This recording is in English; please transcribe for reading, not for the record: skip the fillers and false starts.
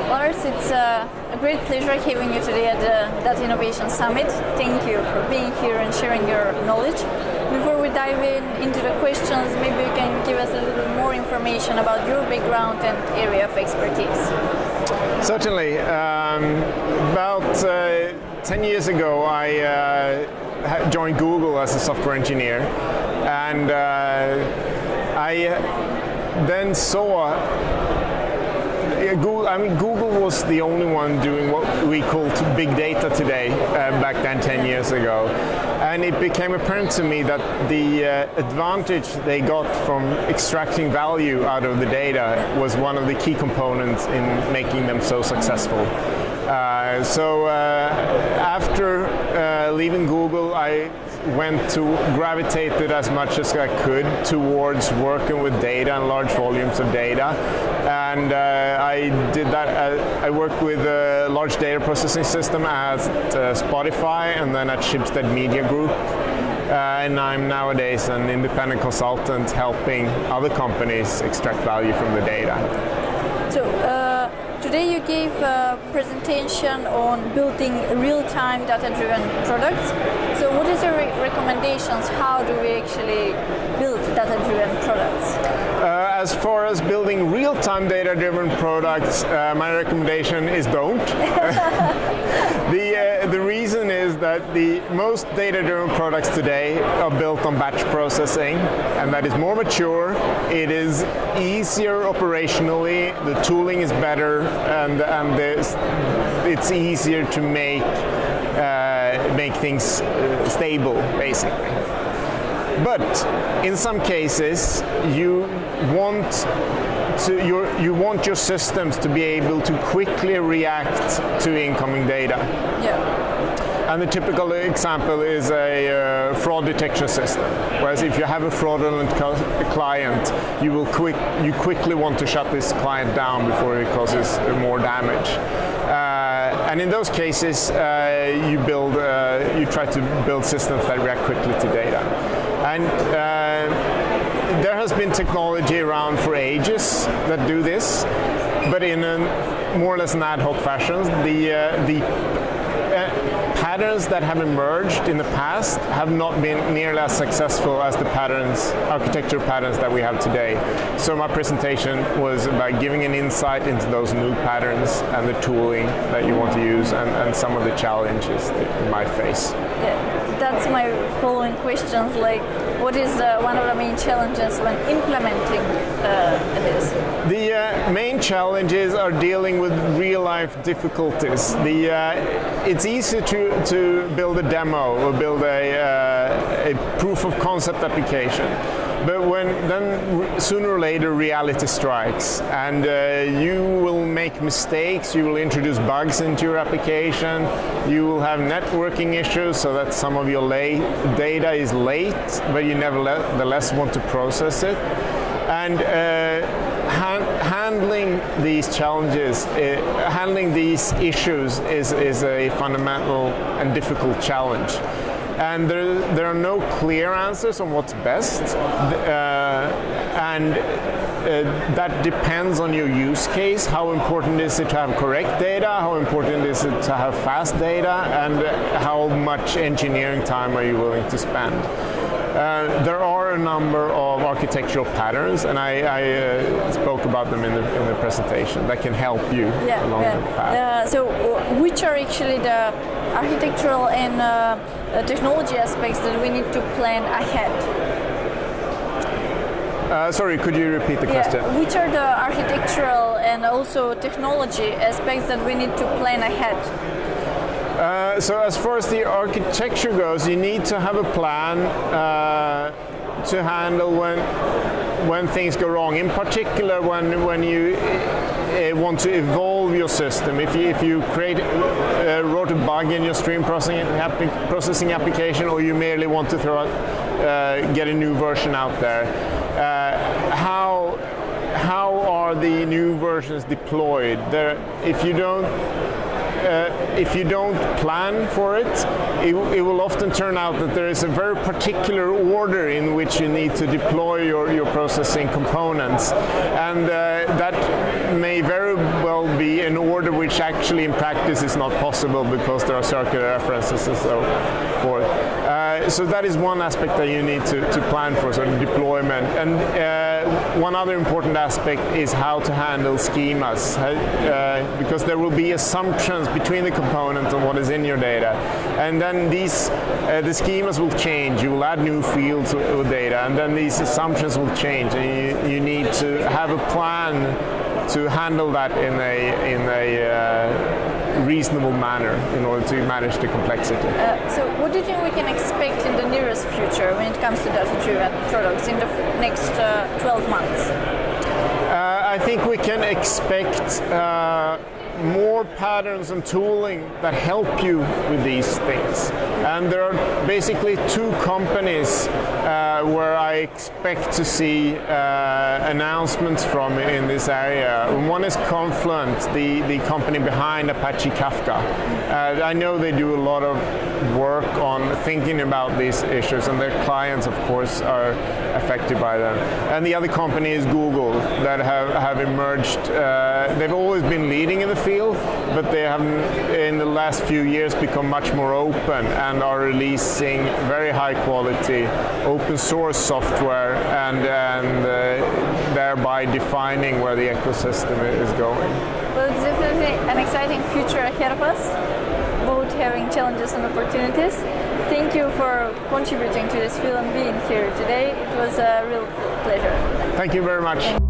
Lars, it's a great pleasure having you today at the Data Innovation Summit. Thank you for being here and sharing your knowledge. Before we dive into the questions, maybe you can give us a little more information about your background and area of expertise. Certainly. About 10 years ago, I joined Google as a software engineer, and I then saw Google was the only one doing what we call big data today, back then 10 years ago. And it became apparent to me that the advantage they got from extracting value out of the data was one of the key components in making them so successful. After leaving Google, I gravitated as much as I could towards working with data and large volumes of data. And I did that. I worked with a large data processing system at Spotify and then at Schibsted Media Group. And I'm nowadays an independent consultant helping other companies extract value from the data. So today you gave a presentation on building real-time data-driven products. So what is your recommendations? How do we actually build data-driven products? As far as building real-time data-driven products, my recommendation is don't. The reason is that the most data-driven products today are built on batch processing, and that is more mature. It is easier operationally. The tooling is better, and it's easier to make things stable, basically. But in some cases, you want your systems to be able to quickly react to incoming data. Yeah. And the typical example is a fraud detection system. Whereas if you have a fraudulent client, you quickly want to shut this client down before it causes more damage. And in those cases, you try to build systems that react quickly to data. And there has been technology around for ages that do this, but in a more or less an ad hoc fashion. The patterns that have emerged in the past have not been nearly as successful as the architecture patterns that we have today. So my presentation was about giving an insight into those new patterns and the tooling that you want to use and some of the challenges that you might face. Yeah, that's my following questions. Like, what is one of the main challenges when implementing this? The main challenges are dealing with real-life difficulties. It's easy to build a demo or build a proof of concept application. But then sooner or later reality strikes, and you will make mistakes, you will introduce bugs into your application, you will have networking issues so that some of your data is late, but you nevertheless want to process it. And handling these challenges, handling these issues is a fundamental and difficult challenge. And there are no clear answers on what's best, and that depends on your use case. How important is it to have correct data? How important is it to have fast data? And how much engineering time are you willing to spend? There are a number of architectural patterns, and I spoke about them in the presentation, that can help you along the path. So which are actually the architectural and technology aspects that we need to plan ahead? Sorry, could you repeat the question? Which are the architectural and also technology aspects that we need to plan ahead? So as far as the architecture goes, you need to have a plan to handle when things go wrong. In particular, when you want to evolve your system. If you wrote a bug in your stream processing application, or you merely want to get a new version out there, how are the new versions deployed? If you don't plan for it, it will often turn out that there is a very particular order in which you need to deploy your processing components, and that may very well be an order actually in practice is not possible because there are circular references and so forth. So that is one aspect that you need to plan for, sort of deployment. And one other important aspect is how to handle schemas, because there will be assumptions between the components and what is in your data. And then these, the schemas will change. You will add new fields with data, and then these assumptions will change. And you need to have a plan to handle that in a reasonable manner in order to manage the complexity. So what do you think we can expect in the nearest future when it comes to data-driven products in the next 12 months? I think we can expect more patterns and tooling that help you with these things. And there are basically two companies where I expect to see announcements from in this area. One is Confluent, the company behind Apache Kafka. I know they do a lot of work on thinking about these issues, and their clients, of course, are affected by them. And the other company is Google, that have emerged. They've always been leading in the field, but they have in the last few years become much more open and are releasing very high quality open source software and thereby defining where the ecosystem is going. Well, it's definitely an exciting future ahead of us, both having challenges and opportunities. Thank you for contributing to this field and being here today. It was a real pleasure. Thank you very much.